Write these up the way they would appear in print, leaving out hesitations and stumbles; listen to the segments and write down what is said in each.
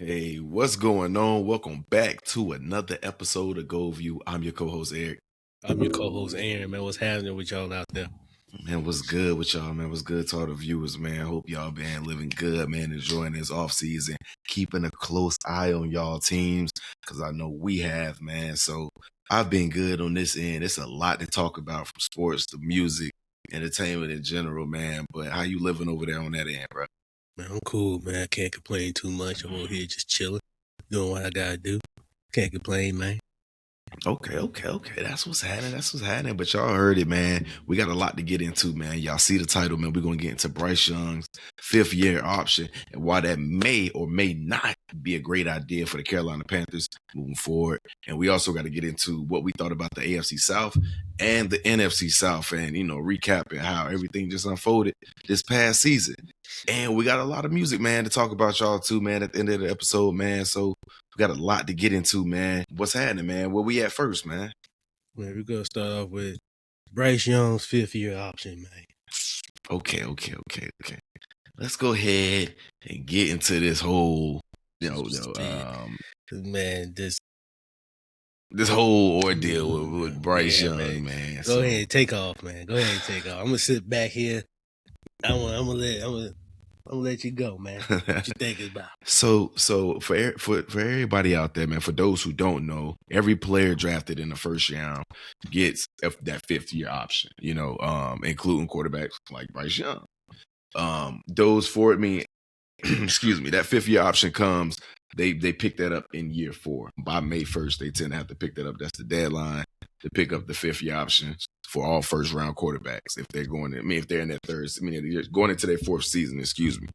Hey, what's going on? Welcome back to another episode of GoldView. I'm your co-host Eric. I'm your co-host Aaron, man. What's happening with y'all out there? Man, what's good with y'all, man? What's good to all the viewers, man? Hope y'all been living good, man. Enjoying this off season, keeping a close eye on y'all teams, because I know we have, man. So I've been good on this end. It's a lot to talk about, from sports to music, entertainment in general, man. But how you living over there on that end, bro? Man, I'm cool, man. I can't complain too much. I'm over here just chilling, doing what I gotta do. Can't complain, man. Okay. That's what's happening. But y'all heard it, man. We got a lot to get into, man. Y'all see the title, man. We're going to get into Bryce Young's 5th-year option and why that may or may not be a great idea for the Carolina Panthers moving forward. And we also got to get into what we thought about the AFC South and the NFC South and, recapping how everything just unfolded this past season. And we got a lot of music, man, to talk about y'all too, man, at the end of the episode, man. So we got a lot to get into, man. What's happening, man? Where we at first, man? Man, we're gonna start off with Bryce Young's 5th-year option, man. Okay. Let's go ahead and get into this whole, Man, this whole ordeal with Bryce Young, man. Go ahead and take off, man. Go ahead and take off. I'm gonna sit back here. I'm gonna let you go, man. What you thinking about? So for everybody out there, man, for those who don't know, every player drafted in the first round gets that 5th-year option, including quarterbacks like Bryce Young. Excuse me, that 5th-year option comes, they pick that up in year 4. By May 1st, they tend to have to pick that up. That's the deadline to pick up the 5th-year option for all first-round quarterbacks if they're if they're in their going into their 4th season, excuse me.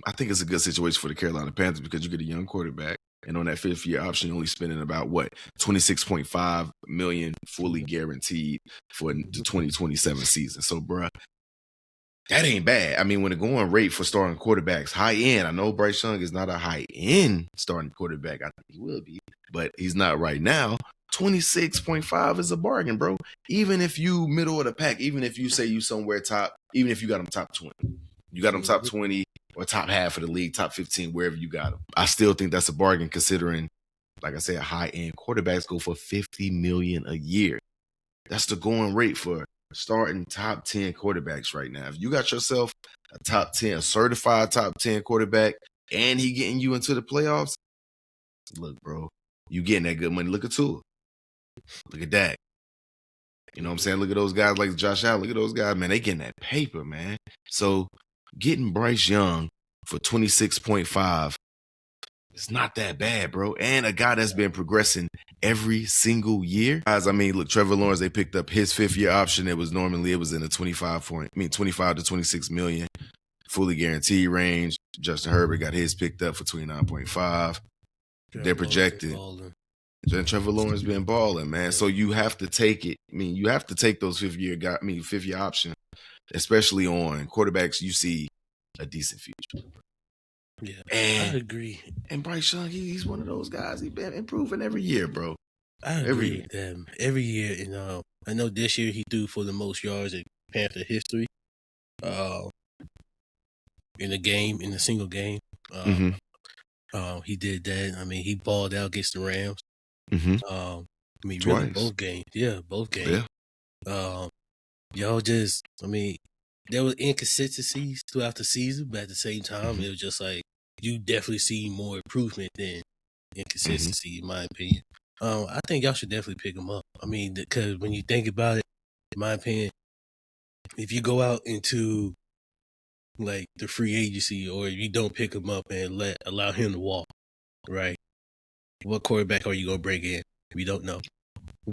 I think it's a good situation for the Carolina Panthers because you get a young quarterback, and on that 5th-year option, you're only spending about $26.5 million fully guaranteed for the 2027 season. So, bruh, that ain't bad. I mean, when the going rate for starting quarterbacks, high end, I know Bryce Young is not a high end starting quarterback. I think he will be, but he's not right now. 26.5 is a bargain, bro. Even if you middle of the pack, even if you say you somewhere top, even if you got him top 20, you got him top 20 or top half of the league, top 15, wherever you got him. I still think that's a bargain considering, like I said, high end quarterbacks go for $50 million a year. That's the going rate for starting top 10 quarterbacks right now. If you got yourself a top 10, a certified top 10 quarterback, and he getting you into the playoffs, look, bro, you getting that good money. Look at Tua. Look at that. You know what I'm saying? Look at those guys like Josh Allen. Look at those guys, man. They getting that paper, man. So getting Bryce Young for 26.5, it's not that bad, bro. And a guy that's been progressing every single year. Guys, I mean, look, Trevor Lawrence, they picked up his 5th-year option. It was in the 25 to 26 million fully guaranteed range. Justin Herbert got his picked up for 29.5. They're projected. And Trevor Lawrence been balling, man. So you have to take it. I mean, you have to take those 5th-year option, especially on quarterbacks you see a decent future. Yeah, I agree. And Bryce Young, he's one of those guys. He's been improving every year, bro. I agree with them every year. And I know this year he threw for the most yards in Panther history. In a single game. He did that. I mean, he balled out against the Rams. I mean, Twice. really both games. Yeah, both games. Yeah. Y'all just, I mean, there was inconsistencies throughout the season, but at the same time, it was just like you definitely see more improvement than inconsistency, in my opinion. I think y'all should definitely pick him up. I mean, because when you think about it, in my opinion, if you go out into like the free agency, or if you don't pick him up and allow him to walk, right? What quarterback are you gonna bring in? We don't know.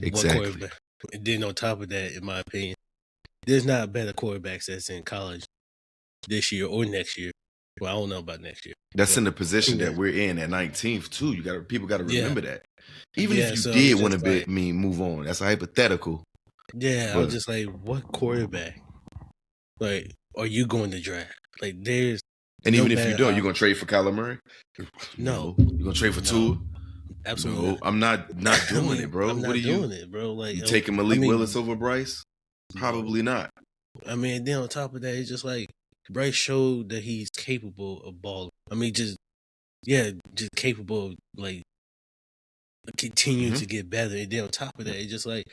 Exactly. And then on top of that, in my opinion, there's not better quarterbacks that's in college this year or next year. Well, I don't know about next year. That's in the position that we're in at 19th too. People got to remember that. Even if you did want to move on, that's a hypothetical. Yeah, I'm just like, what quarterback? Like, are you going to draft? Like, there's. And even if you don't, you're gonna trade for Kyler Murray? No. You're gonna trade for Tua? Absolutely. No, I'm not doing it, bro. I'm not doing it, bro. Like, you taking Malik Willis over Bryce? Probably not. I mean, then on top of that, it's just like Bryce showed that he's capable of balling. I mean, just just capable of like continuing to get better. And then on top of that, it's just like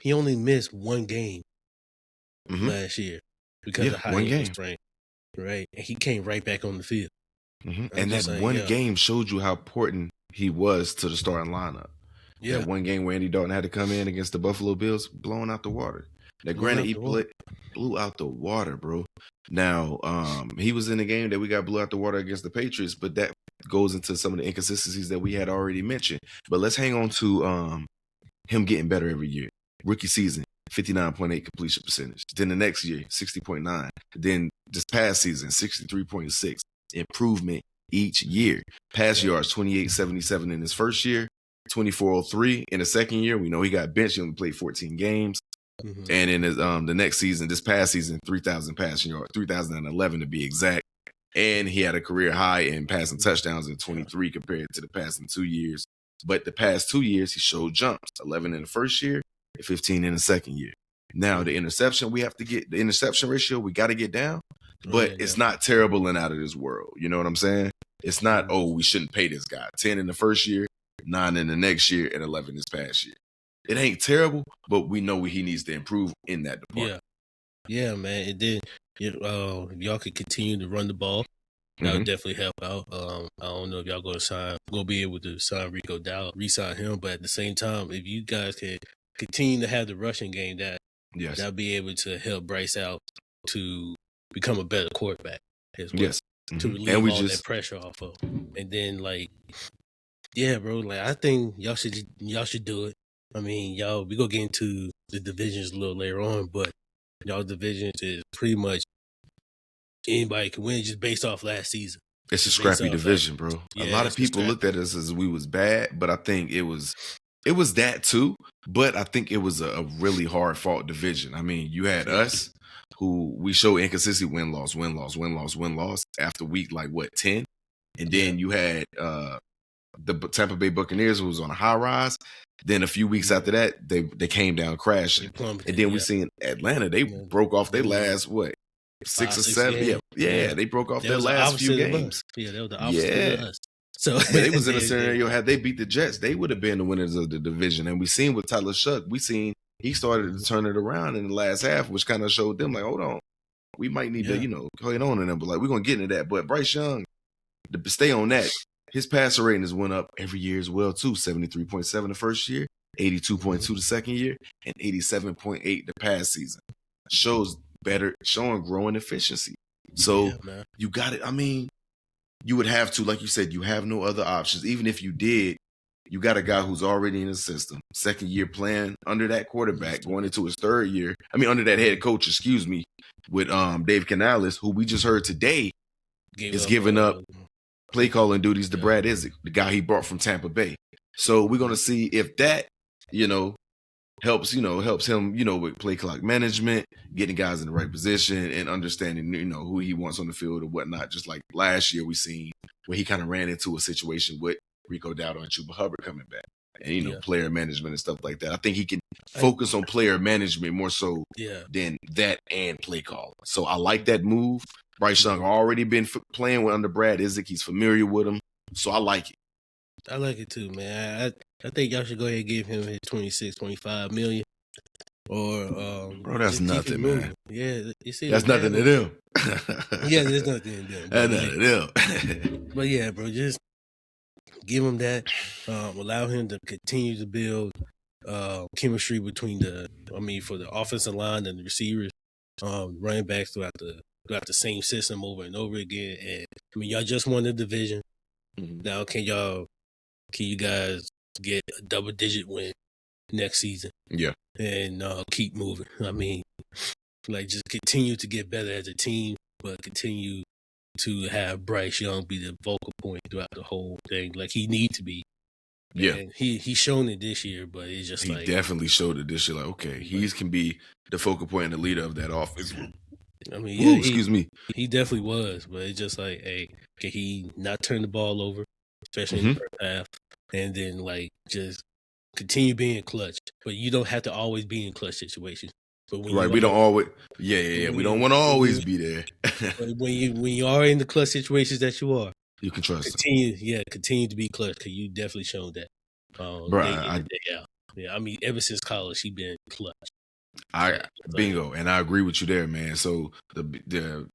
he only missed one game last year because of high ankle sprain, right? And he came right back on the field. And that one game showed you how important he was to the starting lineup. Yeah. That one game where Andy Dalton had to come in against the Buffalo Bills, blowing out the water. Now, granted, he blew out the water, bro. Now, he was in the game that we got blew out the water against the Patriots, but that goes into some of the inconsistencies that we had already mentioned. But let's hang on to him getting better every year. Rookie season, 59.8 completion percentage. Then the next year, 60.9. Then this past season, 63.6. Improvement each year. Pass yards, 28.77 in his first year, 24.03 in the second year. We know he got benched. He only played 14 games. And in his the next season, this past season, 3,000 passing yards, 3,011 to be exact. And he had a career high in passing touchdowns in 23 compared to the past 2 years. But the past 2 years, he showed jumps, 11 in the first year and 15 in the second year. Now, the interception ratio, we got to get down. But it's not terrible and out of this world. You know what I'm saying? It's not, we shouldn't pay this guy. 10 in the first year, 9 in the next year, and 11 this past year. It ain't terrible, but we know he needs to improve in that department. Yeah, man. And then if y'all could continue to run the ball, that would definitely help out. I don't know if y'all gonna be able to sign Rico Dowdle, re-sign him, but at the same time, if you guys can continue to have the rushing game, that'll be able to help Bryce out to become a better quarterback as well. Yes. To relieve all that pressure off of. And then bro, I think y'all should do it. I mean, we gonna get into the divisions a little later on, but y'all divisions is pretty much anybody can win just based off last season. It's a scrappy division, bro. A lot of people looked at us as we was bad, but I think it was that too. But I think it was a really hard fought division. I mean, you had us who we show inconsistency, win-loss after week 10? And then you had the Tampa Bay Buccaneers who was on a high rise. Then a few weeks after that, they came down crashing. And then we seen Atlanta, they broke off their last, 6 or 7? Yeah, they broke off their last few games. Yeah, they were the opposite of us. So, but they was in a scenario, had they beat the Jets, they would have been the winners of the division. And we seen with Tyler Shuck, he started to turn it around in the last half, which kind of showed them hold on, we might need to, hold on to them. But we're going to get into that. But Bryce Young, to stay on that, his passer rating has went up every year as well, too. 73.7 the first year, 82.2 the second year, and 87.8 the past season. Showing growing efficiency. So you got it. I mean, you would have to, like you said, you have no other options. Even if you did, you got a guy who's already in the system, second year playing under that quarterback, going into his third year. I mean, under that head coach, with Dave Canales, who we just heard today is giving up play calling duties to Brad Isaac, the guy he brought from Tampa Bay. So we're gonna see if that, helps him, with play clock management, getting guys in the right position and understanding, who he wants on the field or whatnot. Just like last year we seen where he kind of ran into a situation with Rico Dowdle and Chuba Hubbard coming back. And, player management and stuff like that. I think he can focus on player management more so than that and play call. So I like that move. Bryce Young already been playing under Brad Isaac. He's familiar with him. So I like it. I like it too, man. I think y'all should go ahead and give him his 26, 25 million. Or bro, that's nothing, man. Yeah, you see, that's nothing to them. Yeah, there's nothing to them. That's nothing to them. But yeah, bro, just give him that. Allow him to continue to build chemistry between for the offensive line and the receivers, running backs throughout the same system over and over again. And y'all just won the division. Now, can you guys get a double-digit win next season? Yeah. And keep moving. Just continue to get better as a team, but continue to have Bryce Young be the focal point throughout the whole thing, like he needs to be. Yeah. And he's shown it this year, but it's just he definitely showed it this year. He can be the focal point and the leader of that offense. Excuse me. He definitely was, but it's just can he not turn the ball over, especially in the first half, and then just continue being clutch. But you don't have to always be in clutch situations. But when we don't always. We don't want to always be there. But when you are in the clutch situations that you are, You can trust him. Continue to be clutch because you definitely shown that. Day in and day out. Yeah, I mean, ever since college, he been clutch. Bingo, and I agree with you there, man. So the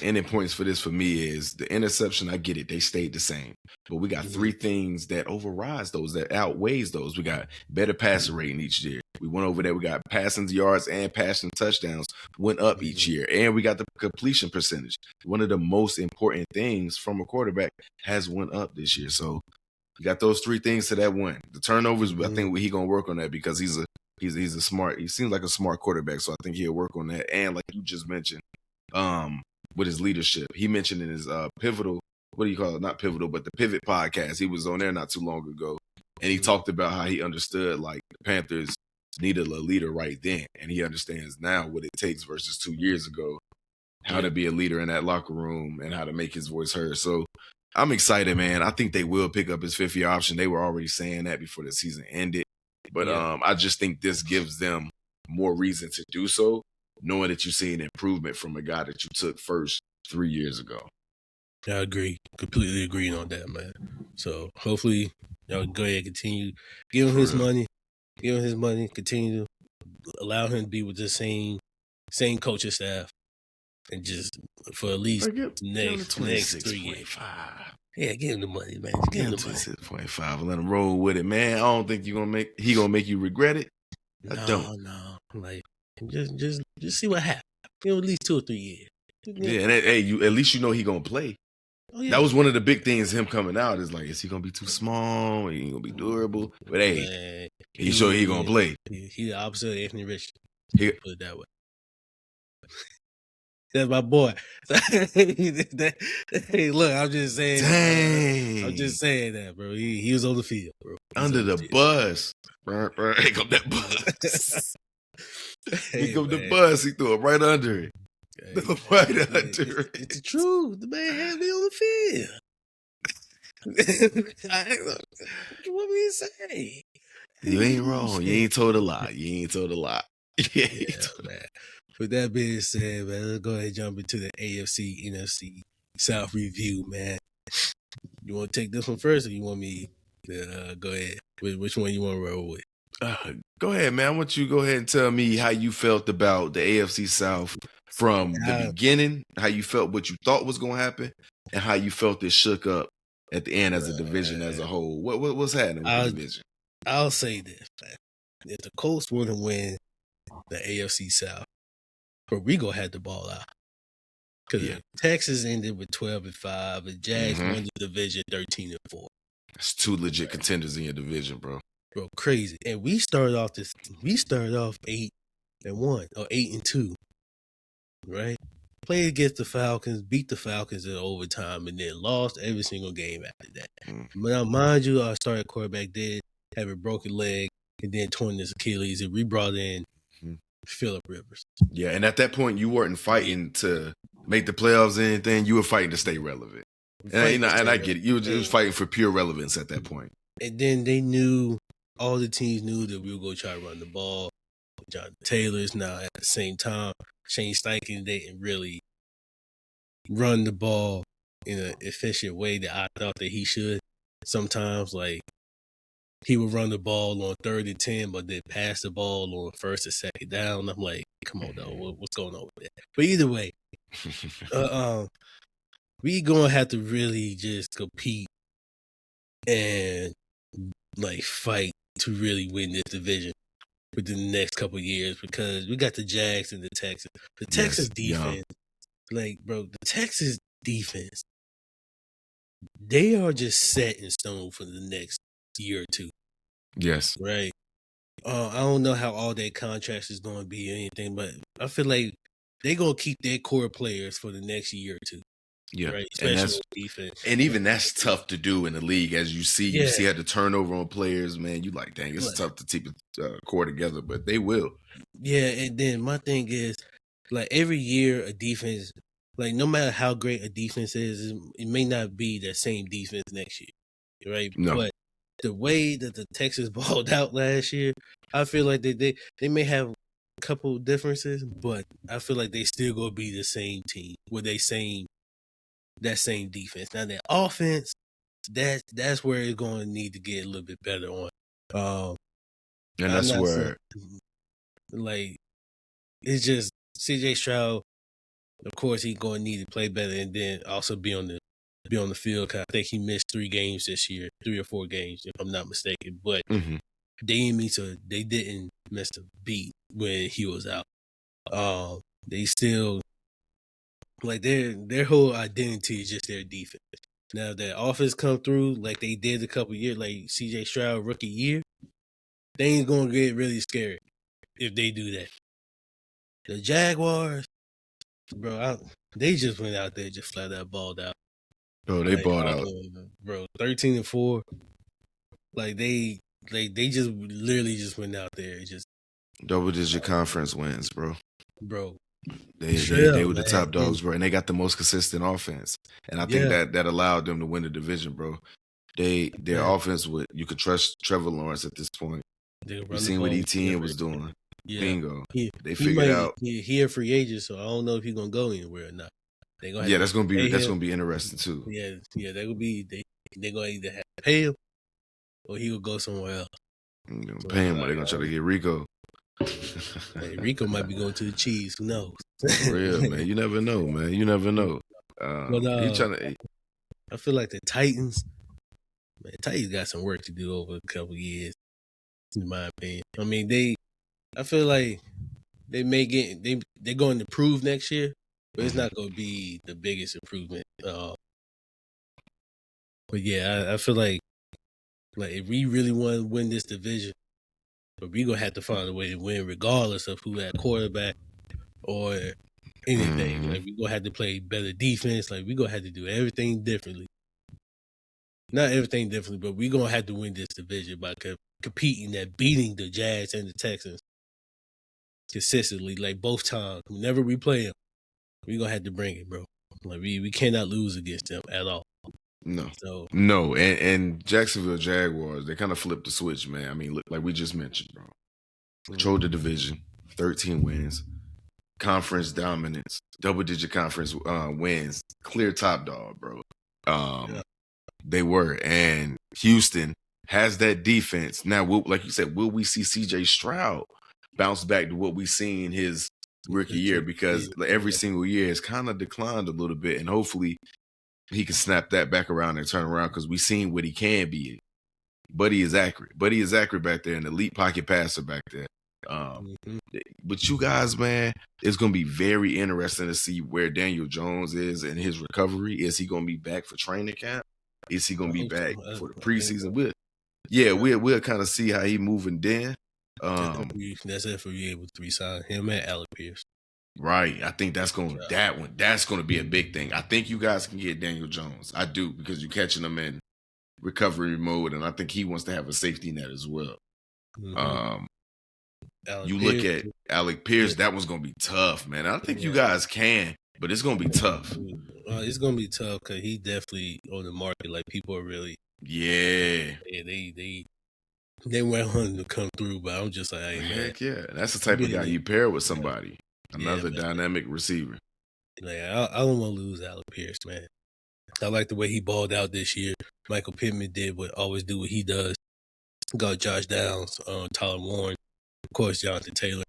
ending points for this for me is the interception. I get it; they stayed the same, but we got three things that overrides those, that outweighs those. We got better passer rating each year. We went over there. We got passing yards and passing touchdowns went up each year, and we got the completion percentage. One of the most important things from a quarterback has went up this year. So you got those three things to that one. The turnovers, I think he gonna work on that because he's a smart. He seems like a smart quarterback, so I think he'll work on that. And like you just mentioned, with his leadership, he mentioned in his pivotal. What do you call it? Not pivotal, but the Pivot podcast. He was on there not too long ago, and he talked about how he understood like the Panthers needed a leader right then, and he understands now what it takes versus 2 years ago, how to be a leader in that locker room and how to make his voice heard. So I'm excited, man. I think they will pick up his 5th-year option. They were already saying that before the season ended. But I just think this gives them more reason to do so, knowing that you see an improvement from a guy that you took first 3 years ago. I agree. Completely agreeing on that, man. So hopefully y'all go ahead and continue. Give him his money. Give him his money. Continue to allow him to be with the same coaching staff. And just for at least next 3 years. Yeah, give him the money, man. Give him the money. 26.5. Let him roll with it, man. I don't think he gonna make you regret it. I don't. No. Like just see what happens. At least 2 or 3 years. Yeah, and at least you know he gonna play. Oh, yeah. That was one of the big things. Him coming out is like, is he gonna be too small? He ain't gonna be durable. But hey, he sure he gonna play. He the opposite of Anthony Richardson. Put it that way. That's my boy. Hey, look, I'm just saying. Dang. I'm just saying that, bro. He was on the field, bro. Under the bus. Here come that bus. Here come the bus. He threw it right under it. Right under it. It's the truth. The man had me on the field. What you want me to say? You ain't wrong. You ain't told a lie. Yeah, man. With that being said, man, let's go ahead and jump into the AFC, NFC South review, man. You want to take this one first, or you want me to go ahead? Which one you want to roll with? Go ahead, man. I want you to go ahead and tell me how you felt about the AFC South from the beginning, how you felt what you thought was going to happen, and how you felt it shook up at the end as a division as a whole. What's happening with the division? I'll say this, man. If the Colts want to win the AFC South, Rodrigo had the ball out. Because Texas ended with 12-5, and Jags won the division 13-4. That's 2 legit contenders in your division, bro. Bro, crazy. And we started off 8-1 or 8-2. Right? Played against the Falcons, beat the Falcons in overtime, and then lost every single game after that. Now, mind you, our starting quarterback did have a broken leg and then torn his Achilles, and we brought in Phillip Rivers. Yeah, and at that point, you weren't fighting to make the playoffs or anything. You were fighting to stay relevant. And I get it. You were just fighting for pure relevance at that point. And then all the teams knew that we were going to try to run the ball. Jonathan Taylor's now at the same time. Shane Steichen didn't really run the ball in an efficient way that I thought that he should. Sometimes, like, he would run the ball on 3rd and 10, but then pass the ball on 1st and 2nd down. I'm like, come on, though. What's going on with that? But either way, we going to have to really just compete and, like, fight to really win this division within the next couple of years because we got the Jags and the Texans. The Texas defense, like, bro, the Texas defense, they are just set in stone for the next year or two. Yes. Right. I don't know how all their contracts is going to be or anything, but I feel like they're going to keep their core players for the next year or two. Yeah. Right? Especially defense. And even that's tough to do in the league. As you see, you see how the turnover on players, man, you like, dang, it's tough to keep a core together, but they will. Yeah. And then my thing is, like, every year a defense, like, no matter how great a defense is, it may not be the same defense next year. Right? No. But the way that the Texans balled out last year, I feel like they may have a couple differences, but I feel like they still gonna be the same team with their same that same defense. Now that offense, that's where it's going to need to get a little bit better on. And I'm that's not saying where like it's just CJ Stroud. Of course, he's going to need to play better and then also be on the field. Cause I think he missed 3 games this year, 3 or 4 games, if I'm not mistaken. But they didn't miss a beat when he was out. They still like their whole identity is just their defense. Now that offense come through like they did a couple years, like CJ Stroud rookie year, they ain't gonna get really scared if they do that. The Jaguars, bro, they just went out there just flat out balled out. Oh, they balled out. Bro, 13-4. Like they just literally just went out there just double-digit conference wins, bro. Bro. They were the top dogs, bro, and they got the most consistent offense. And I think that allowed them to win the division, bro. Their offense you could trust Trevor Lawrence at this point. You seen what Etienne was doing. Yeah. Bingo. They figured out he a free agent, so I don't know if he's gonna go anywhere or not. That's gonna be interesting too. Yeah, that would be they gonna either have to pay him or he will go somewhere else. Pay him, but they're gonna try to get Rico. Hey, Rico might be going to the Chiefs. Who knows? For real, man. You never know, man. You never know. He trying to. I feel like the Titans got some work to do over a couple years, in my opinion. I mean, I feel like they're going to improve next year, but it's not going to be the biggest improvement. But yeah, I feel like if we really want to win this division, but we're going to have to find a way to win regardless of who had quarterback or anything. Like, we're going to have to play better defense. Like, we're going to have to do everything differently. Not everything differently, but we're going to have to win this division by competing at beating the Jags and the Texans consistently, like both times. Whenever we play them, we're going to have to bring it, bro. Like, we cannot lose against them at all. No. And Jacksonville Jaguars, they kind of flipped the switch, man. I mean, look, like we just mentioned, bro. Controlled the division, 13 wins, conference dominance, double-digit conference wins, clear top dog, bro. They were. And Houston has that defense. Now, like you said, will we see CJ Stroud bounce back to what we seen his rookie year? Because every single year has kind of declined a little bit, and hopefully he can snap that back around and turn around because we've seen what he can be. Buddy is accurate. Buddy is accurate back there, an elite pocket passer back there. But you guys, man, it's going to be very interesting to see where Daniel Jones is in his recovery. Is he going to be back for training camp? Is he going to be back for the preseason? We'll kind of see how he moving then. That's it for you able to resign him and Alec Pierce. Right. I think that's going to be a big thing. I think you guys can get Daniel Jones. I do, because you're catching him in recovery mode, and I think he wants to have a safety net as well. Look at Alec Pierce, that one's going to be tough, man. I think you guys can, but it's going to be tough. It's going to be tough because he definitely on the market. Like, people are really... Yeah. They want him to come through, but I'm just like, hey, man. Heck yeah. That's the type of guy you pair with somebody. Another dynamic receiver. Like, I don't want to lose Alec Pierce, man. I like the way he balled out this year. Michael Pittman always do what he does. Got Josh Downs, Tyler Warren, of course, Jonathan Taylor.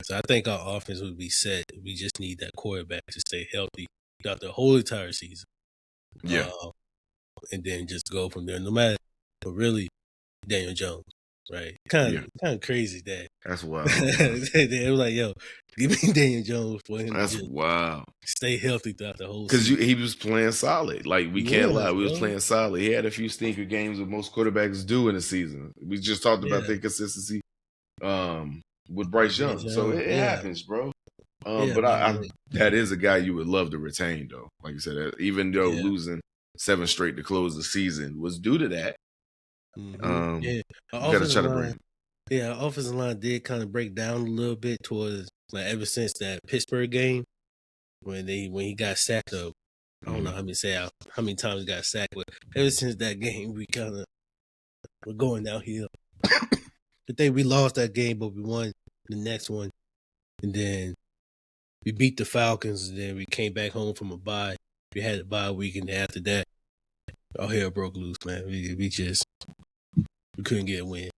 So I think our offense would be set. We just need that quarterback to stay healthy throughout the whole entire season. Yeah. And then just go from there. No matter, but really, Daniel Jones, right? Kind of crazy that. That's wild. They were like, yo, give me Daniel Jones for him. That's wild. Stay healthy throughout the whole season. Because he was playing solid. Like, we can't lie. We was playing solid. He had a few stinker games that most quarterbacks do in a season. We just talked about the consistency with Bryce Young. So it happens, bro. But that is a guy you would love to retain, though. Like you said, even though losing 7 straight to close the season was due to that. You got to try to bring him. Yeah, our offensive line did kind of break down a little bit towards, like, ever since that Pittsburgh game when he got sacked up. I don't know how many times he got sacked, but ever since that game, we're going downhill. I think we lost that game, but we won the next one, and then we beat the Falcons, and then we came back home from a bye, We had the bye week, and after that, all hell broke loose, man. We couldn't get a win.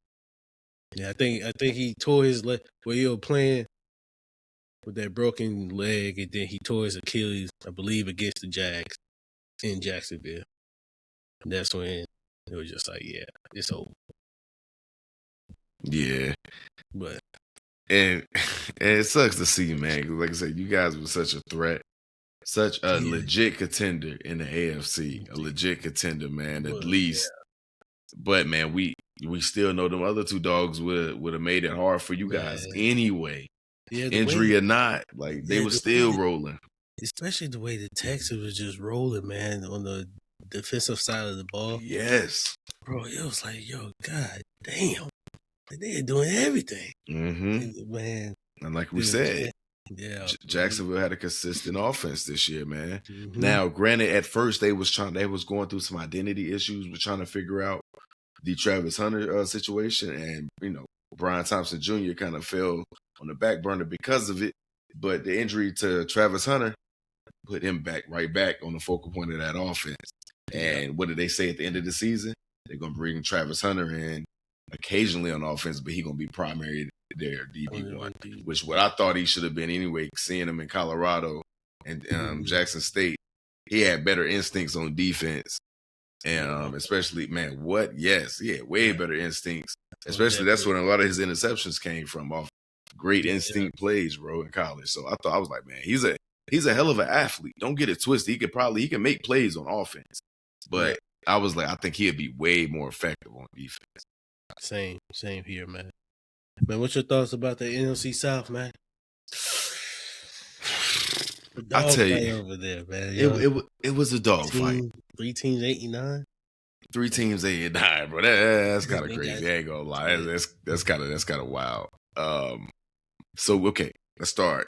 Yeah, I think he tore his leg. Well, he was playing with that broken leg, and then he tore his Achilles, I believe, against the Jags in Jacksonville. And that's when it was just like, yeah, it's over. Yeah. But and it sucks to see, man. 'Cause like I said, you guys were such a threat, such a legit contender in the AFC, a legit contender, man. At least, but man, we still know them other two dogs would have made it hard for you guys anyway. Yeah, injury or not, like they were still rolling. Especially the way the Texans was just rolling, man, on the defensive side of the ball. Yes, bro, it was like, yo, god damn, they're doing everything, man. And like we said, Jacksonville had a consistent offense this year, man. Now, granted, at first they was going through some identity issues, with trying to figure out the Travis Hunter situation, and Brian Thompson Jr. kind of fell on the back burner because of it. But the injury to Travis Hunter put him right back on the focal point of that offense. And what did they say at the end of the season? They're gonna bring Travis Hunter in occasionally on offense, but he's gonna be primary there, DB1, which what I thought he should have been anyway. Seeing him in Colorado and Jackson State, he had better instincts on defense. And especially, man, he had way better instincts. Especially that's when a lot of his interceptions came from, off great instinct plays, bro, in college. So I was like, man, he's a hell of an athlete. Don't get it twisted. He can make plays on offense. But I was like, I think he'd be way more effective on defense. Same here, man. Man, what's your thoughts about the NFC South, man? I tell you, over there, man. It was a dog fight. 3 teams, 8-9. 3 teams, 8-9, bro. That's kind of crazy. I ain't gonna lie. That's kind of wild. So okay, let's start.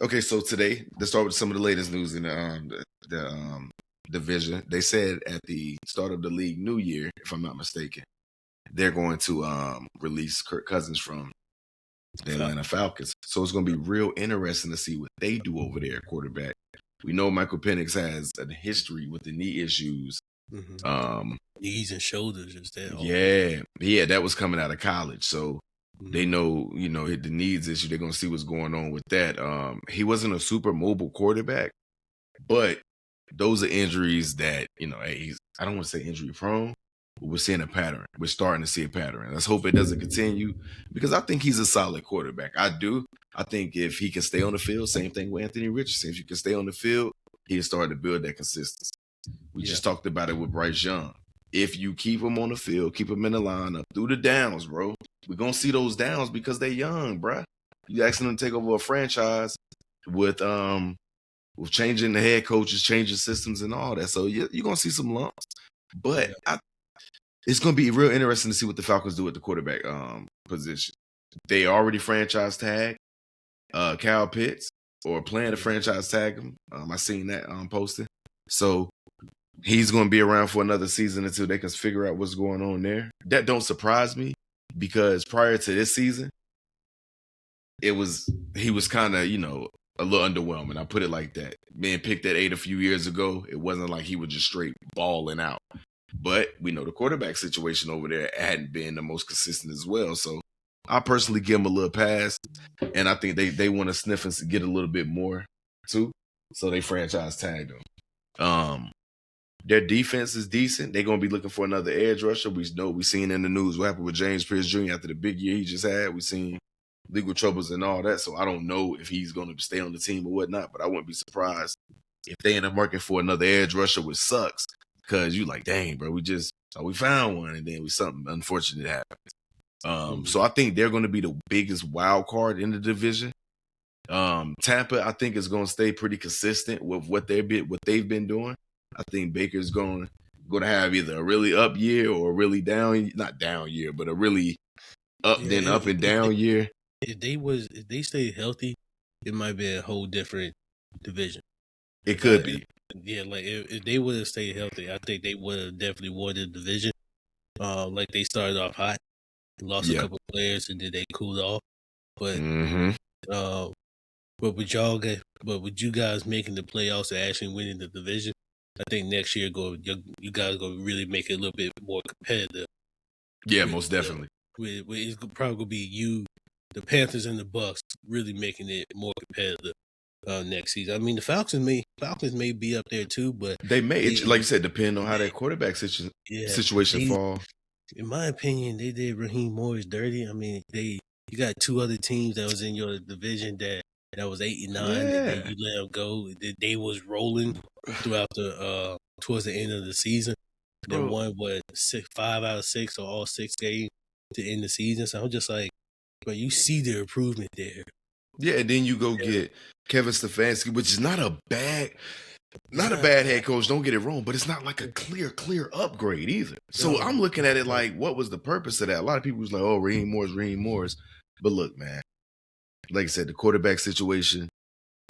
Okay, so today, let's start with some of the latest news in the division. They said at the start of the league new year, if I'm not mistaken, they're going to release Kirk Cousins from the Atlanta Falcons. So it's going to be real interesting to see what they do over there at quarterback. We know Michael Penix has a history with the knee issues. Knees and shoulders. Yeah, that was coming out of college. So they know, the needs issue. They're going to see what's going on with that. He wasn't a super mobile quarterback, but those are injuries that, I don't want to say injury prone, but we're seeing a pattern. We're starting to see a pattern. Let's hope it doesn't continue, because I think he's a solid quarterback. I do. I think if he can stay on the field, same thing with Anthony Richardson. If you can stay on the field, he'll start to build that consistency. We just talked about it with Bryce Young. If you keep him on the field, keep him in the lineup through the downs, bro, we're going to see those downs because they're young, bro. You asking them to take over a franchise with changing the head coaches, changing systems and all that. So you're going to see some lumps. But it's going to be real interesting to see what the Falcons do at the quarterback position. They already franchise tag Kyle Pitts, or plan to franchise tag him. I seen that posted. So he's going to be around for another season until they can figure out what's going on there. That don't surprise me, because prior to this season, he was kind of, a little underwhelming. I put it like that. Being picked at 8 a few years ago, it wasn't like he was just straight balling out. But we know the quarterback situation over there hadn't been the most consistent as well. So I personally give him a little pass, and I think they want to sniff and get a little bit more too. So they franchise tagged him. Their defense is decent. They're going to be looking for another edge rusher. We seen in the news what happened with James Pierce Jr. after the big year he just had. We seen legal troubles and all that. So I don't know if he's going to stay on the team or whatnot, but I wouldn't be surprised if they end up working for another edge rusher, which sucks, because you like, dang, bro, we found one, and then something unfortunate happened. So I think they're going to be the biggest wild card in the division. Tampa, I think, is going to stay pretty consistent with what they've been doing. I think Baker's going to have either a really up year or a really not down year, but a really up and down year. If they stay healthy, it might be a whole different division. It could be. Yeah, like if they would have stayed healthy, I think they would have definitely won the division. Like they started off hot, lost a couple players, and then they cooled off. But But with you guys making the playoffs and actually winning the division, I think next year you guys go really make it a little bit more competitive. Yeah, most definitely. It's probably gonna be you, the Panthers, and the Bucks really making it more competitive next season. I mean, the Falcons may be up there too, but they may, like you said, depend on how that quarterback situation fall. In my opinion, they did Raheem Morris dirty. I mean, you got two other teams that was in your division that was 8-9, and then you let them go. They was rolling throughout towards the end of the season. Then won 5 out of 6 or all 6 games to end the season. So I'm just like, but you see the improvement there. Yeah, and then you go get Kevin Stefanski, which is not a bad head coach. Don't get it wrong, but it's not like a clear upgrade either. So I'm looking at it like, what was the purpose of that? A lot of people was like, oh, Raheem Morris. But look, man, like I said, the quarterback situation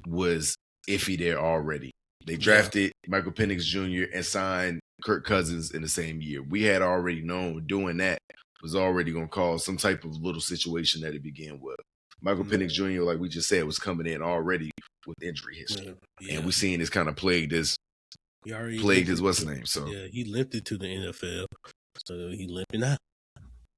was iffy there already. They drafted Michael Penix Jr. and signed Kirk Cousins in the same year. We had already known doing that was already going to cause some type of little situation that it began with. Michael Penix Jr., like we just said, was coming in already with injury history. And we're seeing this kind of plagued his what's his name. So he limped it to the NFL. So he limping out.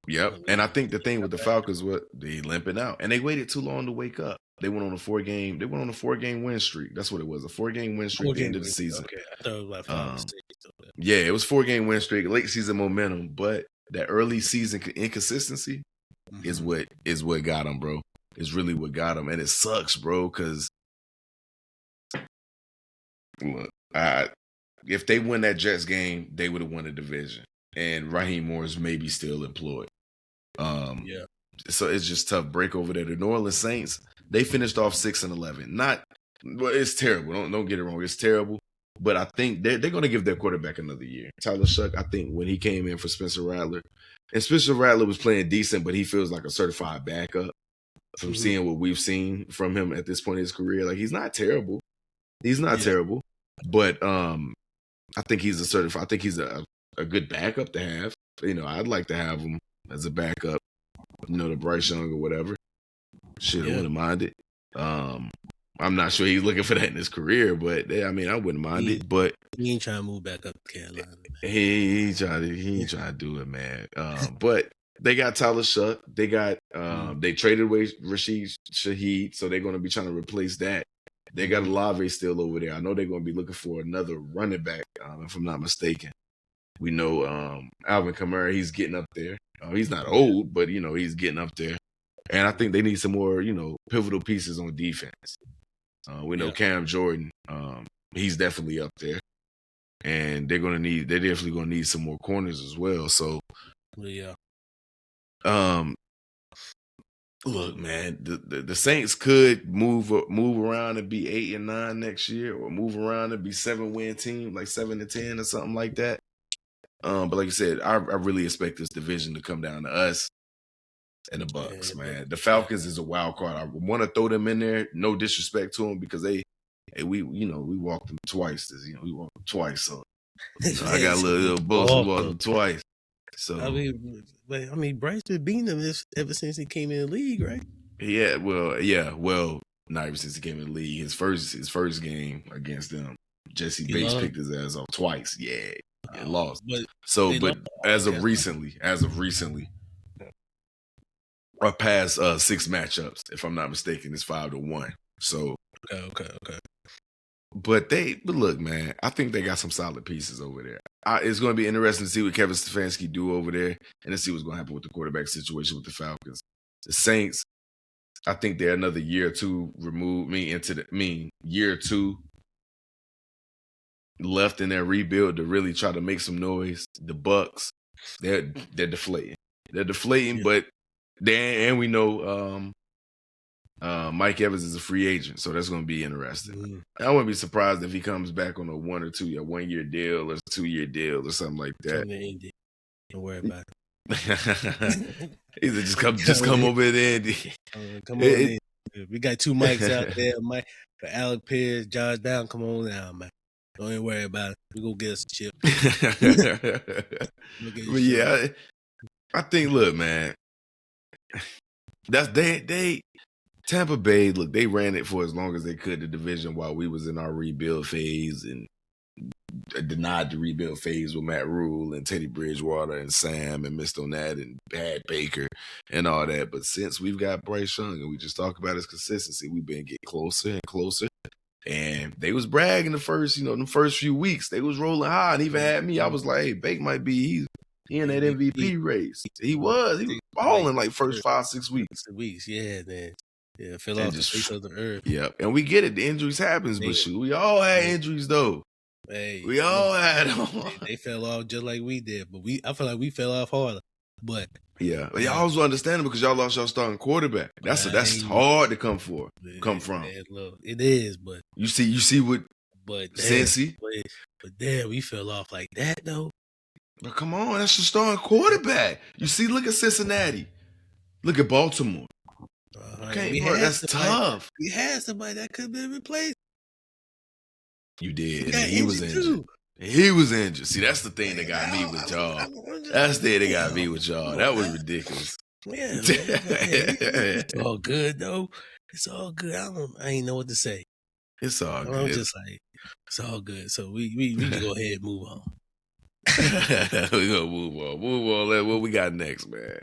Yep. And I think the thing with the Falcons was they limping out. And they waited too long to wake up. They went on a 4-game win streak. That's what it was. A 4-game win streak at the end of the season. Okay. I thought it was like 5 or 6. Yeah, it was 4-game win streak, late season momentum, but that early season inconsistency is what got them, bro. It's really what got them. And it sucks, bro, because look, if they win that Jets game, they would have won the division. And Raheem Morris may be still employed. So it's just tough break over there. The New Orleans Saints, they finished off 6-11. It's terrible. Don't get it wrong. It's terrible. But I think they're going to give their quarterback another year. Tyler Shuck, I think when he came in for Spencer Rattler, and Spencer Rattler was playing decent, but he feels like a certified backup from seeing what we've seen from him at this point in his career. Like, he's not terrible. He's not terrible. But I think he's a good backup to have. You know, I'd like to have him as a backup, to Bryce Young or whatever. Shit, I wouldn't mind it. I'm not sure he's looking for that in his career, but I wouldn't mind it. But he ain't trying to move back up to Carolina. He ain't trying to do it, man. But they got Tyler Shuck. They got they traded away Rashid Shaheed, so they're going to be trying to replace that. They got Olave still over there. I know they're going to be looking for another running back, if I'm not mistaken. We know Alvin Kamara, he's getting up there. He's not old, but, he's getting up there. And I think they need some more, pivotal pieces on defense. We know Cam Jordan, he's definitely up there. And they're definitely going to need some more corners as well. So, look, man, the Saints could move around and be 8-9 next year, or move around and be 7-win team, like 7-10 or something like that. But like I said, I really expect this division to come down to us and the Bucks, man. The Falcons is a wild card. I want to throw them in there. No disrespect to them, because we walked them twice. We walked them twice. So I got a little boast. We walked them twice. So I mean, Bryce been beating them ever since he came in the league, right? Yeah, well, not ever since he came in the league. His first game against them, Jesse Bates picked his ass off twice. Yeah, it lost. But as of recently, our past 6 matchups, if I'm not mistaken, is 5-1. So okay. But look, man, I think they got some solid pieces over there. It's going to be interesting to see what Kevin Stefanski do over there, and to see what's going to happen with the quarterback situation with the Falcons. The Saints, I think they're another year or two removed. Year or two left in their rebuild to really try to make some noise. The Bucks, they're deflating. They're deflating, but we know Mike Evans is a free agent, so that's going to be interesting. I wouldn't be surprised if he comes back on a 1 or 2 or 1 year deal or 2 year deal or something like that. Don't worry about it. Either just come over there, Andy. Come on in. We got 2 mics out there, Mike, for Alec Pierce, Josh Down. Come on now, man. Don't even worry about it. We go get us a chip. But I think, look, man, that's they Tampa Bay, look, they ran it for as long as they could, the division, while we was in our rebuild phase, and denied the rebuild phase with Matt Rule and Teddy Bridgewater and Sam and missed on that and Bad Baker and all that. But since we've got Bryce Young and we just talk about his consistency, we've been getting closer and closer. And they was bragging the first few weeks. They was rolling high and even had me. I was like, hey, Bake might be he in that MVP race. He was balling like first 5-6 weeks. Yeah, then. Yeah, fell off the face of the earth. Yeah, and we get it. The injuries happens, but shoot, we all had injuries though. Hey, we all had them. They fell off just like we did, but I feel like we fell off harder. But yeah, y'all also understand it because y'all lost your starting quarterback. That's hard to come from. Man, look, it is, but you see what Cincy. But damn, we fell off like that though. But come on, that's your starting quarterback. You see, look at Cincinnati, look at Baltimore. Okay, that's tough. We had somebody that could have been replaced. You did. And he was injured. He was injured. See, that's the thing that got me with y'all. That's the thing that got me with y'all. That was ridiculous. Yeah, it's all good though. It's all good. I ain't know what to say. It's all good. I'm just like, it's all good. So we can go ahead and move on. We gonna move on. What we got next, man?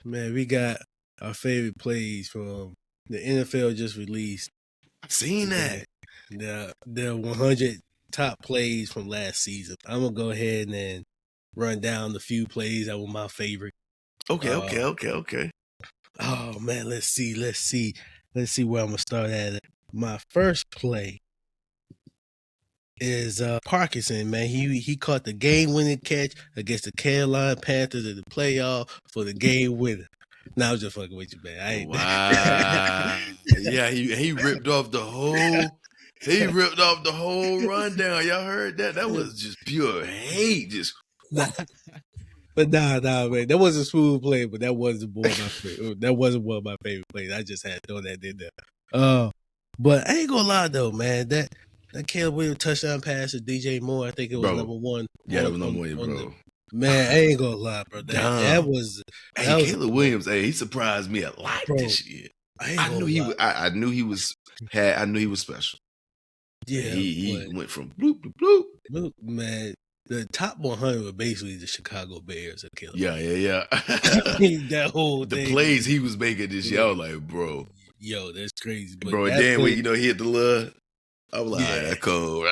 Man, we got our favorite plays from the NFL just released. I've seen that. The 100 top plays from last season. I'm gonna go ahead and run down the few plays that were my favorite. Okay. Oh man, let's see where I'm gonna start at. My first play is Parkinson, man. He caught the game-winning catch against the Carolina Panthers in the playoff for the game winner. Now I'm just fucking with you, man. Wow. Yeah, he ripped off the whole. He ripped off the whole rundown. Y'all heard that? That was just pure hate. But nah, man. That wasn't a smooth play, but that wasn't one of my favorite. That wasn't one of my favorite plays. I just had to throw that in there. But I ain't gonna lie though, man. That Caleb Williams touchdown pass to DJ Moore, I think it was number one. Yeah, that was number one, bro. Man, I ain't gonna lie, bro. That was Caleb Williams. Hey, he surprised me a lot this year. I knew he was special. Yeah, he went from bloop to bloop. Man, the top 100 were basically the Chicago Bears. Yeah. That whole the plays he was making this year, I was like, bro, yo, that's crazy. But bro, then when he hit the love, I was like, that's cool.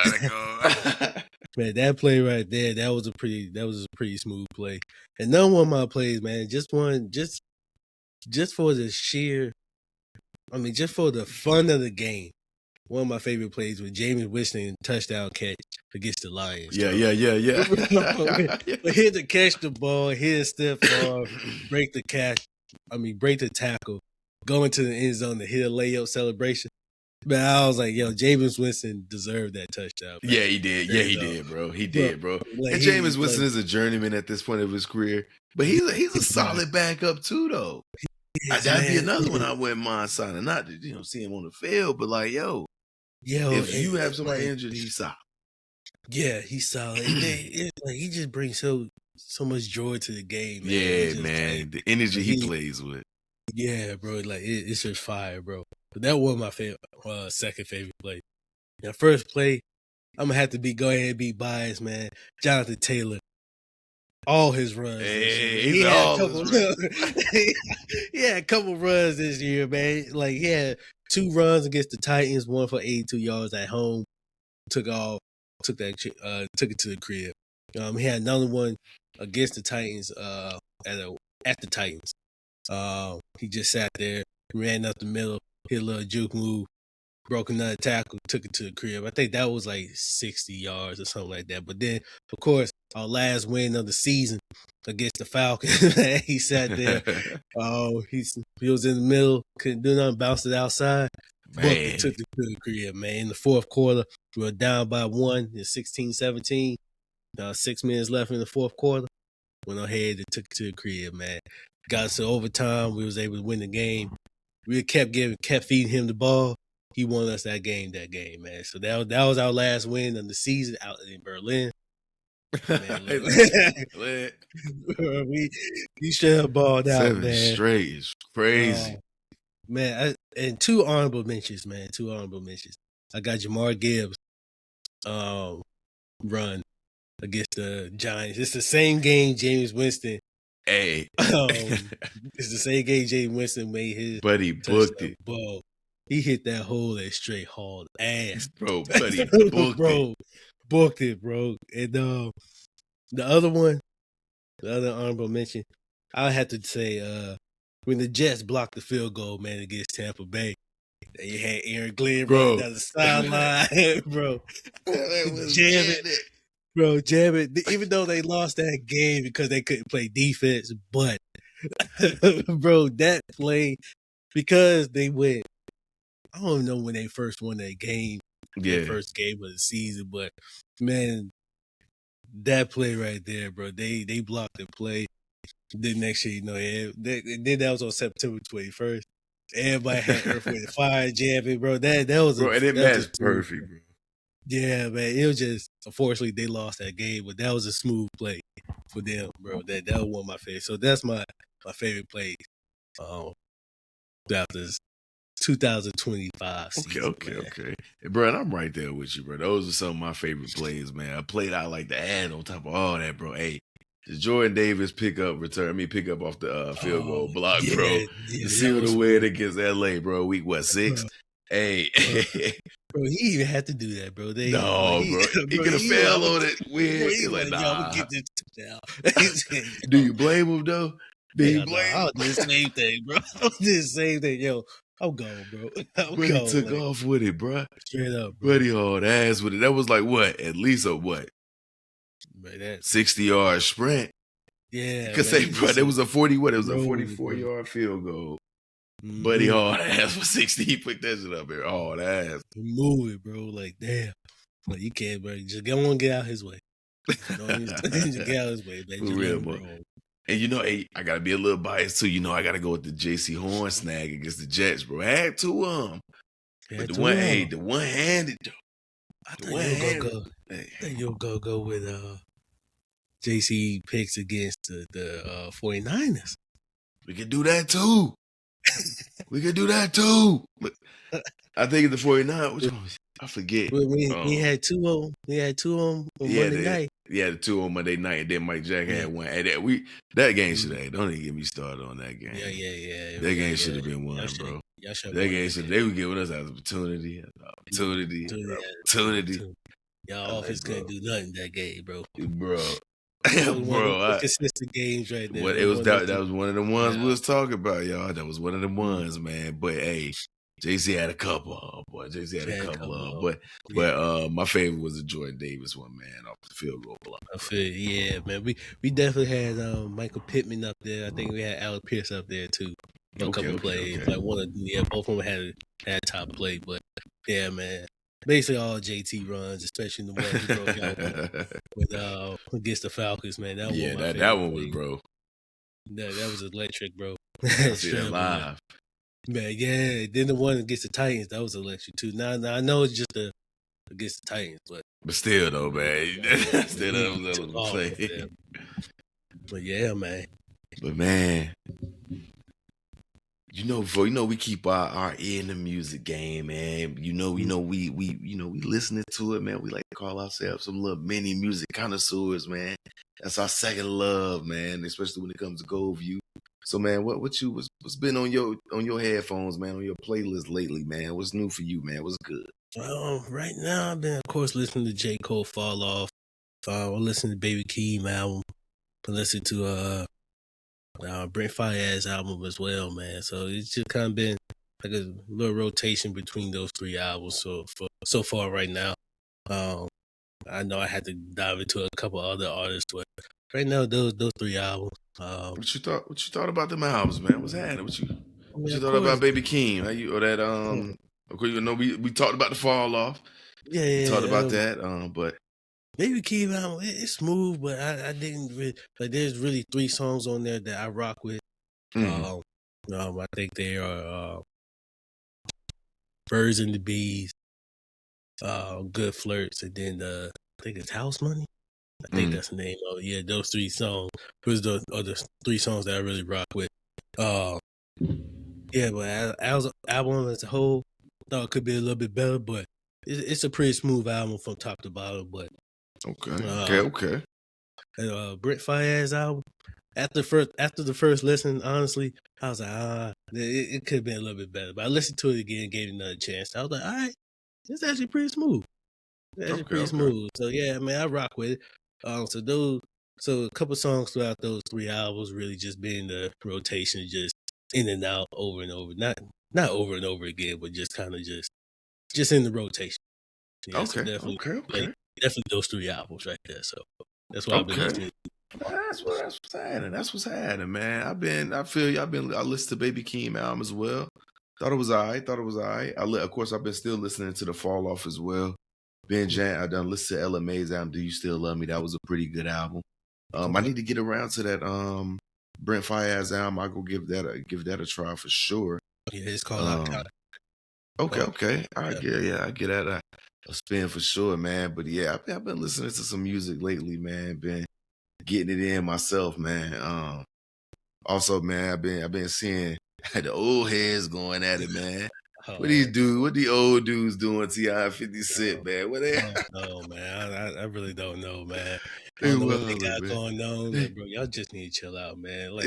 Man, that play right there, that was a pretty smooth play. And none one of my plays, man, just for the just for the fun of the game. One of my favorite plays was Jameis Winston touchdown catch against the Lions. Yeah. But here to catch the ball, here step off, break the tackle, go into the end zone to hit a layup celebration. Man, I was like, yo, Jameis Winston deserved that touchdown. Man. Yeah, he did. Yeah, he did, bro. He did, bro. Like, and Jameis Winston is a journeyman at this point of his career, but he's a solid backup too, though. That'd be another one I wouldn't mind signing. Not to see him on the field, but like, yo, if you have somebody injured, he's solid. Yeah, he's solid. He just brings so much joy to the game. Man. Yeah, man, like, the energy he plays with. Yeah, bro. Like it's just fire, bro. But that was my favorite, second favorite play. Now, first play, I'm gonna have to go ahead and be biased, man. Jonathan Taylor, all his runs. He had a couple runs this year, man. Like he had 2 runs against the Titans, one for 82 yards at home. Took it to the crib. He had another one against the Titans at the Titans. He just sat there, ran up the middle, hit a little juke move, broke another tackle, took it to the crib. I think that was like 60 yards or something like that. But then, of course, our last win of the season against the Falcons, he sat there. He was in the middle, couldn't do nothing, bounced it outside. But it took it to the crib, man. In the fourth quarter, we were down by 1. It's 16-17. 6 minutes left in the fourth quarter. Went ahead and took it to the crib, man. Got us to overtime. We was able to win the game. We kept feeding him the ball. He won us that game, man. So that was our last win of the season out in Berlin. Man, we should have balled out, 7 man. straight is crazy. Man, and two honorable mentions, man. Two honorable mentions. I got Jamar Gibbs run against the Giants. It's the same game Jameis Winston. Hey. It's the same game Jameis Winston made his Buddy booked it. Ball. He hit that hole that straight hauled ass. Bro, buddy booked it. Booked it, bro. And the other one, the other honorable mention, I had to say when the Jets blocked the field goal, man, against Tampa Bay. You had Aaron Glenn running down the sideline, bro. Jam it. Even though they lost that game because they couldn't play defense, but bro, that play, because they went, I don't know when they first won that game, the first game of the season, but man, that play right there, bro, they blocked the play. The next year, you know, then that was on September 21st. Everybody had Earth, Wind, and Fire jamming, bro. That was bro, and it matched perfect, bro. Yeah, man. It was just, unfortunately, they lost that game, but that was a smooth play for them, bro. That was one of my favorites. So that's my favorite play throughout this 2025 season. Okay. Hey, bro, and I'm right there with you, bro. Those are some of my favorite plays, man. I played out like the ad on top of all that, bro. Hey, the Jordan Davis pick up off the field goal block, bro. You see what the win against LA, bro. Week 6? Bro. Hey. Bro, he even had to do that, bro. He could have fell on it. He's like, nah. I'm gonna get this touchdown. Do you blame him, though? I'll do the same thing, bro. I'll do the same thing. Yo, I'm going, bro. He took off with it, bro. Straight up, bro. Buddy hauled ass with it. That was like what? At least a what? 60-yard sprint. Yeah. Because it was a 44-yard field goal. Mm-hmm. Buddy hauled ass for 60. He put that shit up there. Hauled ass. Move it, bro. Like, damn. Like, you can't, bro. Just get out his way. Just get out his way, man. For real, bro. And you know, hey, I gotta be a little biased too. You know, I gotta go with the JC Horn snag against the Jets, bro. I had two of them. But the one-handed though. I thought you were go with JC picks against the 49ers. We could do that too. But I think the 49ers, which one was, I forget. We had two of them on Monday night. Yeah, the two on Monday night, and then Mike Jack had one. And that game should have. Don't even get me started on that game. Yeah. That game should have been won, bro. That game should. They were giving us an opportunity. Y'all offense couldn't do nothing that game, bro. Bro, consistent games right there. That was one of the ones we was talking about, y'all. That was one of the ones, man. But hey, JC had a couple, boy. But my favorite was the Jordan Davis one, man, off the field goal block. Yeah, man. We definitely had Michael Pittman up there. I think we had Alec Pierce up there too. A couple plays, like both of them had top play. But yeah, man. Basically all JT runs, especially the one he broke out with against the Falcons, man. That one was, bro. That was electric, bro. I see that live. Man, yeah. Then the one against the Titans, that was electric too. Now I know it's just against the Titans, but still though, man. That was a play. But yeah, man. But man, we keep our ear in the music game, man. We listening to it, man. We like to call ourselves some little mini music connoisseurs, man. That's our second love, man, especially when it comes to GoldView. So, man, what's been on your headphones, man, on your playlist lately, man? What's new for you, man? What's good? Right now, I've been, of course, listening to J. Cole Fall Off. I'm listening to Baby Keem album. I listen to Brent Fiaz album as well, man. So it's just kind of been like a little rotation between those three albums. So far right now, I know I had to dive into a couple other artists, but right now those three albums. What you thought about them albums, man? What's happening? What you thought about Baby Keem? How you or that Of course, we talked about the Fall Off. Yeah, we talked about that. But Baby Keem album, it's smooth, but I didn't really like. There's really 3 songs on there that I rock with. I think they are Birds and the Bees, Good Flirts, and then I think it's House Money. I think that's the name of it. Yeah, those 3 songs. Those are the 3 songs that I really rock with. Yeah, but as album as a whole, thought it could be a little bit better, but it's a pretty smooth album from top to bottom. But Okay. Brent Fiaz album. After the first listen, honestly, I was like, it could have been a little bit better. But I listened to it again, gave it another chance. I was like, all right, it's actually pretty smooth. It's actually pretty smooth. So yeah, man, I rock with it. So a couple songs throughout those 3 albums really just been the rotation, just in and out, over and over. Not over and over again, but just kind of just in the rotation. Yeah, so definitely those 3 albums right there. So that's why I've been listening. That's what's happening. That's what's happening, man. I feel you. I listened to Baby Keem album as well. Thought it was alright. Of course, I've been still listening to the Fall Off as well. Ben Jan, I done listened to Ella May's album. Do You Still Love Me? That was a pretty good album. I need to get around to that Brent Fiaz album. I'll go give that a try for sure. Yeah, it's called Okay. I get that a spin for sure, man. But yeah, I've been listening to some music lately, man. Been getting it in myself, man. Also, man, I've been seeing the old heads going at it, man. What the old dudes doing? T.I. 50 Cent, man. What they? No, man. I really don't know, man. I don't know what they got going on, bro. Y'all just need to chill out, man. Like,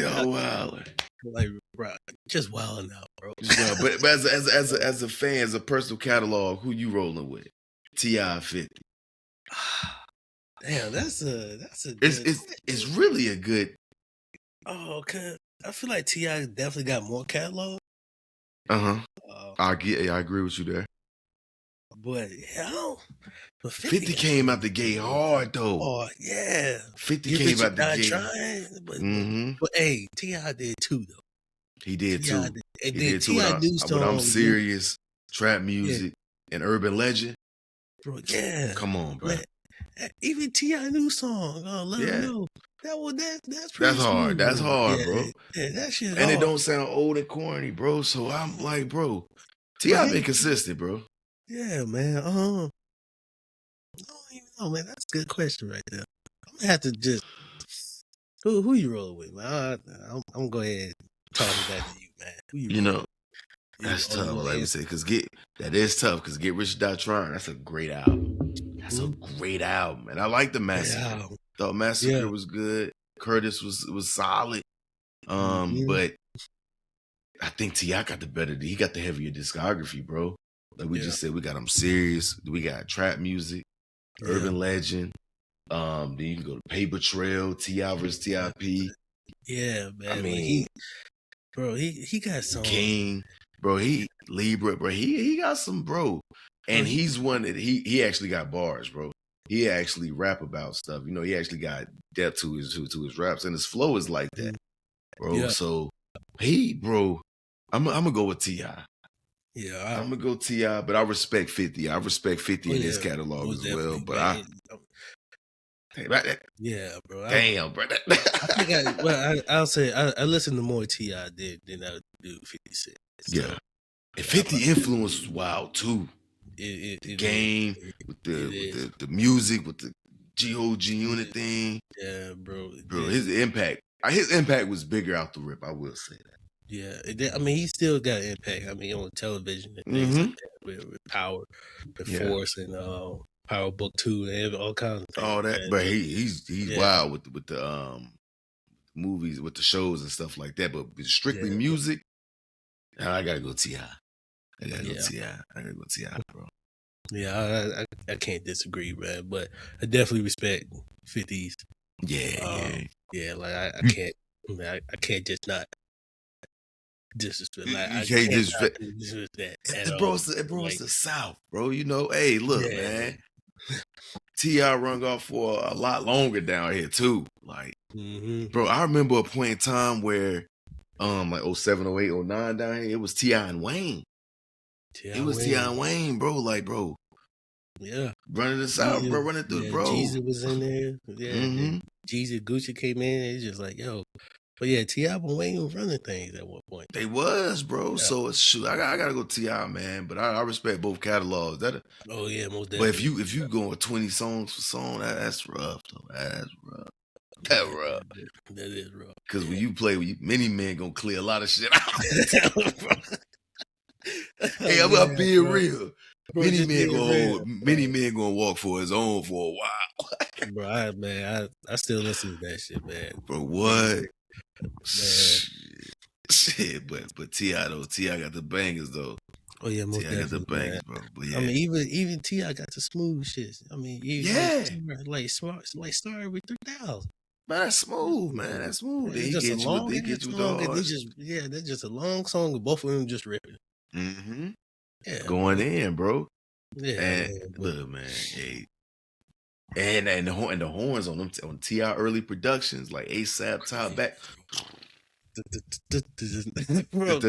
bro, just wilding out, bro. But as a fan, as a personal catalog, who you rolling with? T.I. 50. Damn, that's a. It's really a good. Oh, okay. I feel like T.I. definitely got more catalog. I agree with you there. But hell, 50 came out the gate hard though. Oh yeah, 50 came out the gate. But hey, T.I. did too though. He did too. He did too. But I'm serious. Trap music and urban legend. Bro, yeah. Come on, bro. Even T.I. new song. Let him know. That's pretty That's hard. smooth, that's hard, bro. Yeah, that shit. And it don't sound old and corny, bro. So I'm like, bro, T.I. been consistent, bro. Yeah, man. I don't even know, man. That's a good question right there. I'm gonna have to just who you rolling with, man. I'm gonna go ahead and talk about you, man. Who you know, that's tough. Like we say, that is tough. Because Get Rich or Die Trying, that's a great album. That's a great album, and I like the Massacre. Thought Massacre was good. Curtis was solid. But I think T.I. got the better. He got the heavier discography, bro. Like we just said, we got him serious. We got trap music, urban legend. Then you can go to Paper Trail, T.I. vs. T.I.P. Yeah, man. I mean, he got some King, bro. He Libra, bro. He got some, bro. And he's one that he actually got bars, bro. He actually rap about stuff. You know, he actually got depth to his raps, and his flow is like that, bro. Yeah. So bro, I'm gonna go with T.I. Yeah, I'm gonna go T.I., but I respect 50. I respect 50 in his catalog as well. But bro. Damn, bro. I think I'll say I listen to more T.I. than I do 50 Cent. So, yeah, and 50 influence was wild too. The game with the music with the G.O.G. unit thing. Yeah, bro. His impact was bigger out the rip. I will say that. Yeah, I mean, he still got impact. I mean, on television and things like that with Power, Force, and Power Book 2, and all kinds of things. All that, but he's wild with the movies, with the shows and stuff like that. But strictly music, I gotta go T.I. I gotta go T.I., bro. Yeah, I can't disagree, man. But I definitely respect 50s. Yeah. Like I can't just not disrespect. Like, you can't disrespect that. Bro, it's the South, bro. You know, hey, look, man. T.I. rung off for a lot longer down here too. Like, bro, I remember a point in time where, like 07, 08, 09 down here, it was T.I. and Wayne. It was T.I. and Wayne, bro. Like, bro. Yeah. Running the South, bro. Running through, bro. Jeezy was in there. Yeah. Jeezy, Gucci came in. And it's just like, yo. But yeah, T.I. and Wayne was running things at one point. They was, bro. Yeah. So shoot, I gotta go T.I., man. But I respect both catalogs. Most definitely. But if you go 20 songs for song, that's rough, though. That's rough. That Yeah, rough. that is rough. Because when you play, many men gonna clear a lot of shit out. Hey, I'm being real. Bro, Many just men being gonna real, many men gonna walk for his own for a while. bro. I still listen to that shit, man. Bro, what? Man. Shit, but T.I. though, T.I. got the bangers though. Oh yeah, most T.I. got the definitely, bangers, man. bro. But yeah. I mean, even T.I. got the smooth shit. I mean, like smart, like started with 3,000. Man, that's smooth, man. That's smooth. It's He just a get you with long the song, and hard. that's just a long song, and both of them just ripping. Mm-hmm. Yeah, Going in, bro. Yeah, and look, man, hey, and the horns on them on T.I. early productions like ASAP top back. Bro,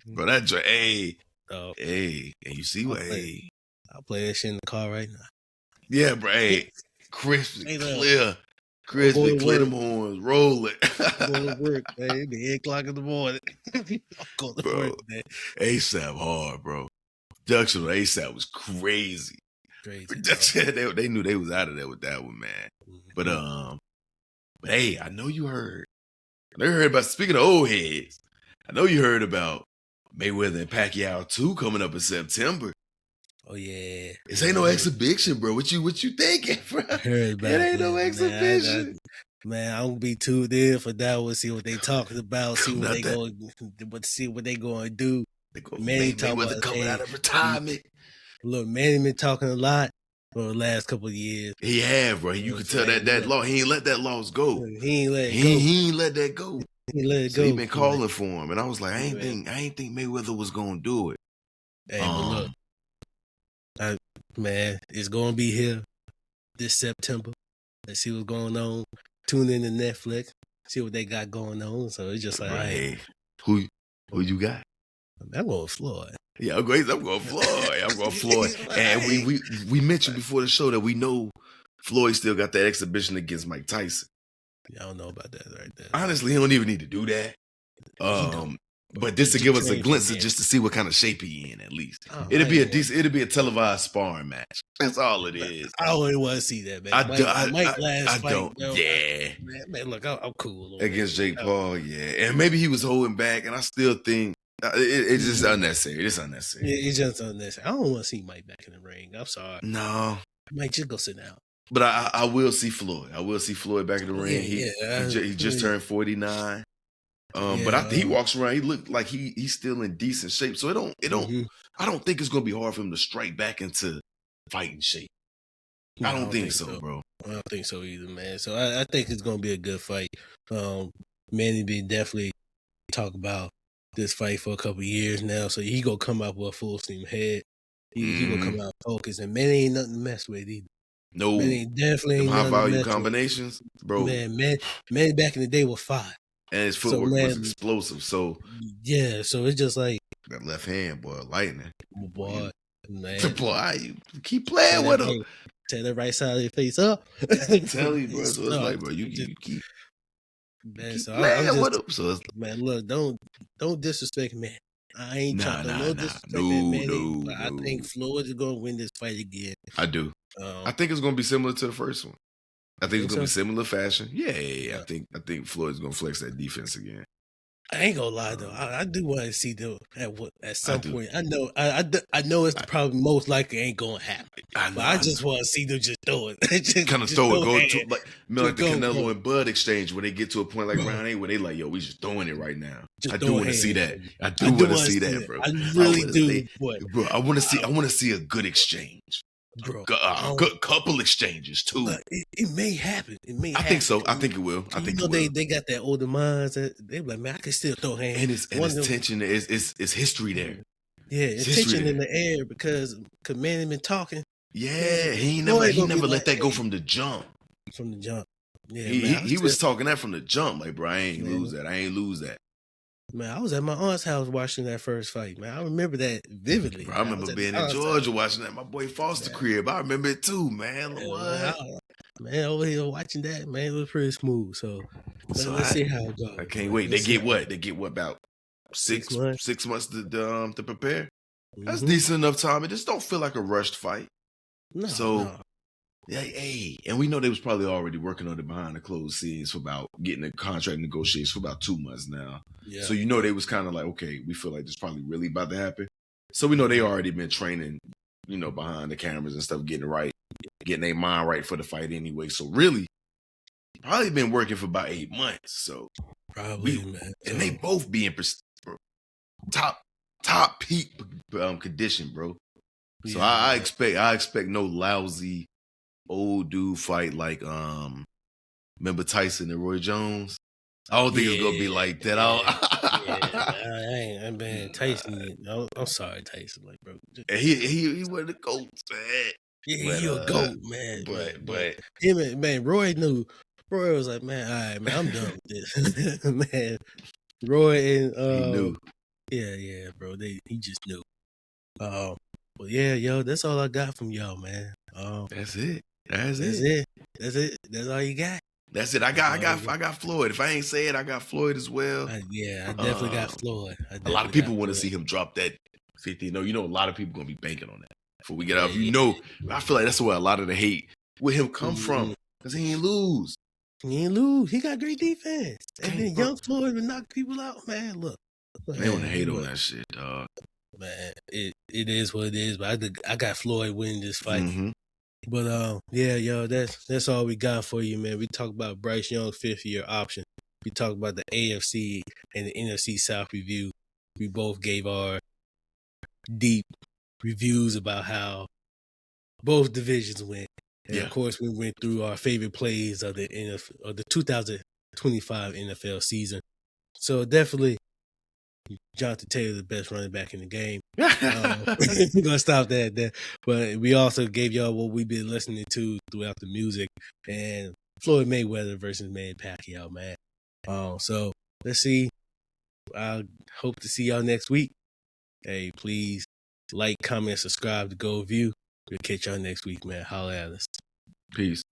Bro, that joint, hey, oh, hey, and you see what, hey, I'll play that shit in the car right now. Yeah, bro, hey, crisp, clear, them horns, roll it. Going to work, man. It's 8 o'clock in the morning. I'm going to work, man. ASAP hard, bro. Production on ASAP was crazy. Production, they knew they was out of there with that one, man. But hey, I know you heard. I know you heard about, speaking of old heads, I know you heard about Mayweather and Pacquiao 2 coming up in September. Oh yeah, this ain't no exhibition, bro. What you thinking, bro? It ain't no exhibition. Man, I'm gonna be tuned in for that one. See what they talking about. See what they going. See what they going to do. Manny talking about coming out of retirement. Look, Manny been talking a lot for the last couple of years. He have, bro. You can tell that law. He ain't let that loss go. He ain't let it go. He ain't let that go. He let it go. He been calling for him, and I was like, I ain't think Mayweather was gonna do it. Hey, but look, man, it's gonna be here this September. Let's see what's going on. Tune in to Netflix, see what they got going on. So it's just like, hey, who you got? I'm going Floyd. Yeah, I'm going Floyd. And we mentioned before the show that we know Floyd still got that exhibition against Mike Tyson. Yeah, I don't know about that right there. Honestly, he don't even need to do that. But this to give us a glimpse of just to see what kind of shape he in, at least. It'll be a televised sparring match. That's all it is. I always want to see that, man. I don't. Yeah. Man, look, I'm cool. Against Jake Paul, yeah. And maybe he was holding back, and I still think it's just unnecessary. It's unnecessary. It's just unnecessary. I don't want to see Mike back in the ring. I'm sorry. No. I might just go sit down. But I will see Floyd. I will see Floyd back in the ring. He just turned 49. But he walks around. He looked like he's still in decent shape. So I don't think it's gonna be hard for him to strike back into fighting shape. I don't think so, bro. I don't think so either, man. So I think it's gonna be a good fight. Manny been definitely talk about this fight for a couple of years now. So he gonna come out with a full steam head. He gonna come out focused, and Manny ain't nothing to mess with either. No, Manny definitely ain't high value combinations, bro. Man, Manny back in the day was fine. And his footwork was explosive. So yeah, so it's just like that left hand, boy, lightning. Boy, man. Boy, you keep playing with him. Tear the right side of your face up. Tell you, bro. So it's like, bro, you keep man, so playing with him. So it's man, look, don't disrespect man. I ain't trying to no disrespect man. But I think Floyd is gonna win this fight again. I do. I think it's gonna be similar to the first one. I think it's gonna be similar fashion. Yeah. I think Floyd's gonna flex that defense again. I ain't gonna lie though. I do want to see them at some point. I know it's probably most likely ain't gonna happen. I just want to see them just throw it. Kind of throw it. Go to like the Canelo and Bud exchange where they get to a point like round 8 where they like, yo, we just throwing it right now. I do want to see that. I do want to see that, bro. I really do. Bro, I want to see a good exchange. Bro, good couple exchanges too. It may happen. I think so. I think it will. I think it will. They got that older minds that they like, man, I can still throw hands. And it's tension. It's history there. Yeah, it's tension in the air because Manny been talking. Yeah, he never let that go from the jump. From the jump. Yeah, he was talking that from the jump. Like, bro, I ain't lose that. Man, I was at my aunt's house watching that first fight, man. I remember that vividly. Bro, I remember being in Georgia watching that. My boy Foster crib. I remember it too, man. Man, over here watching that, man, it was pretty smooth. So let's see how it goes. I can't wait. They get what? About 6 months to prepare? That's decent enough time. It just don't feel like a rushed fight. No. Hey, and we know they was probably already working on it behind the closed scenes for about getting the contract negotiations for about 2 months now. Yeah. So they was kind of like, okay, we feel like this probably really about to happen. So we know they already been training, behind the cameras and stuff, getting it right, getting their mind right for the fight anyway. So really, probably been working for about 8 months. So probably, man. And they both be in top peak condition, bro. So Yeah, I expect no lousy old dude fight like remember Tyson and Roy Jones? I don't think it's gonna be like that. Man, Tyson. I'm sorry, Tyson. Like, bro, And he was the GOAT, man. Yeah, he a GOAT, man. But him, man, Roy knew. Roy was like, man, all right, man, I'm done with this, man. Roy and he knew. Yeah, bro. He just knew. But yeah, yo, that's all I got from y'all, man. That's it. That's it. That's all you got. That's it. I got Floyd. If I ain't say it, I got Floyd as well. I definitely got Floyd. A lot of people want to see him drop that 50. A lot of people gonna be banking on that. Before we get out, I feel like that's where a lot of the hate with him come from, because he ain't lose. He got great defense, and then young Floyd would knock people out. Man, look, they want to hate on that shit, dog. Man, it is what it is. But I got Floyd winning this fight. Mm-hmm. But yeah, yo, that's all we got for you, man. We talked about Bryce Young's 5th-year option. We talked about the AFC and the NFC South review. We both gave our deep reviews about how both divisions went. And of course, we went through our favorite plays of the 2025 NFL season. So definitely, Jonathan Taylor, the best running back in the game. We're gonna stop that there. But we also gave y'all what we've been listening to throughout the music, and Floyd Mayweather versus Manny Pacquiao, man. So let's see. I hope to see y'all next week. Hey, please like, comment, subscribe to GoldView. We'll catch y'all next week, man. Holla at us. Peace.